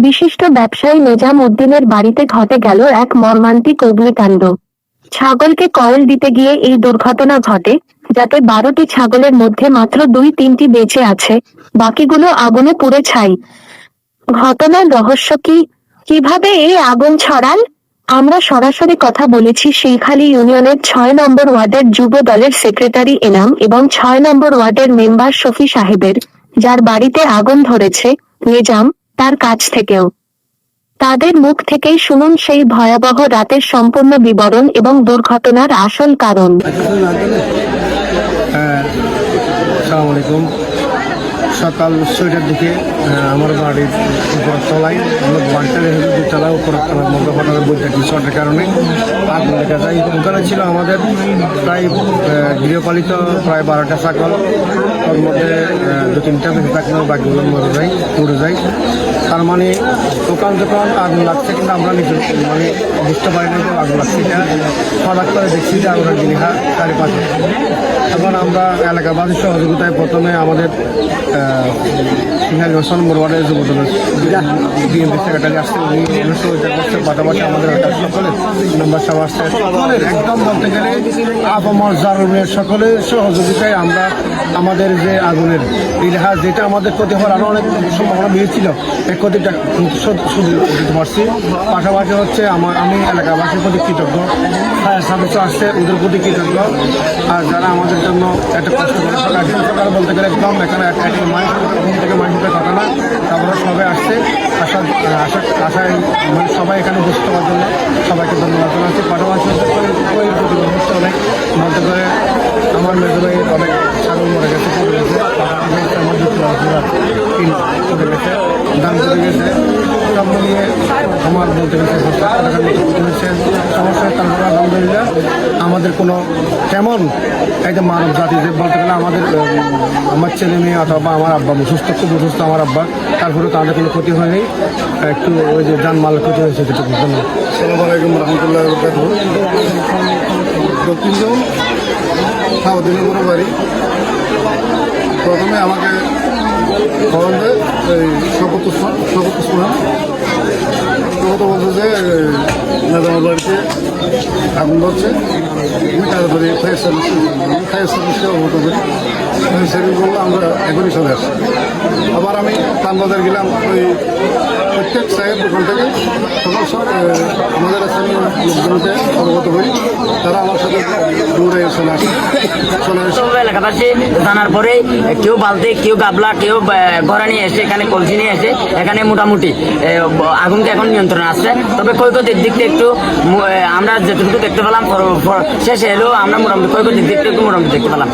বিশিষ্ট ব্যবসায়ী নিজাম উদ্দিনের বাড়িতে ঘটে গেল এক মর্মান্তিক অগ্নিকাণ্ড। ছাগলকে কয়েল দিতে গিয়ে এই দুর্ঘটনা ঘটে, যাতে 12টি ছাগলের মধ্যে মাত্র 2-3টি বেঁচে আছে, বাকিগুলো আগুনে পুড়ে ছাই। ঘটনার রহস্য কি? কিভাবে এই আগুন ছড়াল? আমরা সরাসরি কথা বলেছি শিলখালী ইউনিয়নের 6 নম্বর ওয়ার্ডের যুব দলের সেক্রেটারি এনাম এবং 6 নম্বর ওয়ার্ডের মেম্বার শফি সাহেবের, যার বাড়িতে আগুন ধরেছে, নিজাম, তার কাছ থেকেও। তাদের মুখ থেকেই শুনুন সেই ভয়াবহ রাতের সম্পূর্ণ বিবরণ এবং দুর্ঘটনার আসল কারণ। আসসালামু আলাইকুম। সকাল 6টার দিকে আমার বাড়ির উপর তলায় আমরা বাড়িটা রেখে দুতলা উপর তলার মধ্যে হঠাৎ বৈদ্যুতিক শর্টের কারণে আগুন লেগে যায়। ওখানে ছিল আমাদের প্রায় গৃহপালিত প্রায় 12টা ছাগল, ওর মধ্যে 2-3টা বেঁচে থাকলেও বাকিগুলো মরে যায়, পুড়ে যায়। তার মানে ওখান যখন আগুন লাগছে কিন্তু আমরা নিজে বুঝতে পারি না যে আগুন লাগছে, এটা হঠাৎ করে দেখছি যে আগুনের জিনিসা চারিপাশে। তখন আমরা এলাকাবাসীর সহযোগিতায় প্রথমে আমাদের ওয়ার্ডের যুবদলের বিএনপি সেক্রেটারি আসছে, উনি সহযোগিতা করছে, পাশাপাশি আমাদের এলাকার সকলে মেম্বার সব আসছে। একদম বলতে গেলে আপামর জারুমের সকলের সহযোগিতায় আমরা আমাদের যে আগুনের ইতিহাস, যেটা আমাদের ক্ষতি হওয়ার আরও অনেক সম্ভাবনা বেড়েছিল, এই ক্ষতিটা দিতে পারছি। পাশাপাশি হচ্ছে আমি এলাকাবাসীর প্রতি কৃতজ্ঞ, ফায়ার সার্ভিস আসছে ওদের প্রতি কৃতজ্ঞ। আর যারা আমাদের জন্য একটা কষ্ট করে সরকার বলতে গেলে একদম এখানে থেকে মানুষের কথা না, তারপরে সবাই আসছে, আশায় মানে সবাই এখানে উপস্থিত হওয়ার জন্য সবাইকে ধন্যবাদ জানাচ্ছি। পাশাপাশি হচ্ছে অনেক বলতে করে আমার মেজো ভাই অনেক ছাগল মরে গেছে, পড়ে গেছে, আমার পড়ে গেছে, দাম চলে গেছে, সব মিলিয়ে আমার বলতে গেছে সমস্যা। তারপরে আলহামদুলিল্লাহ আমাদের কোনো কেমন একটা মানব জাতি, যে বলতে গেলে আমার ছেলে মেয়ে অথবা আমার আব্বা সুস্থ, খুব অসুস্থ আমার আব্বা, তারপরে তাদের কোনো ক্ষতি হয়নি, একটু ওই যে যানমাল ক্ষতি হয়েছে সেটুকু। আসসালামু আলাইকুম রহমতুল্লাহ বরকাতুহু। দক্ষিণ সাউদিনের কোনো বাড়ি। প্রথমে আমাকে খবর দেয় এই শপথ বলছে যে মেদামার বাড়িতে আগুন ধরছে। আমি তাড়াতাড়ি ফায়ার সার্ভিসকে অবগত করি। ফায়ার সার্ভিস বললো আমরা এখনই চলে আসছি। আবার আমি তানবাজার গেলাম, ওই প্রত্যেক চায়ের দোকান থেকে তখন আমাদের স্থানীয় লোকজনকে অবগত করি, তারা আমার সাথে দৌড়ে চলে আসে। এলাকাবাসী জানার পরে কেউ বালতি, কেউ গাবলা, কেউ ঘরে নিয়ে এসে এখানে কলসি নিয়ে এসে এখানে মোটামুটি আগুনকে এখন নিয়ন্ত্রণে আসছে। তবে ক্ষয়ক্ষতির দিক থেকে একটু আমরা যেটুকু দেখতে পেলাম শেষে এলেও আমরা মোটামুটি ক্ষয়ক্ষতির দিক থেকে একটু মোটামুটি দেখতে পেলাম।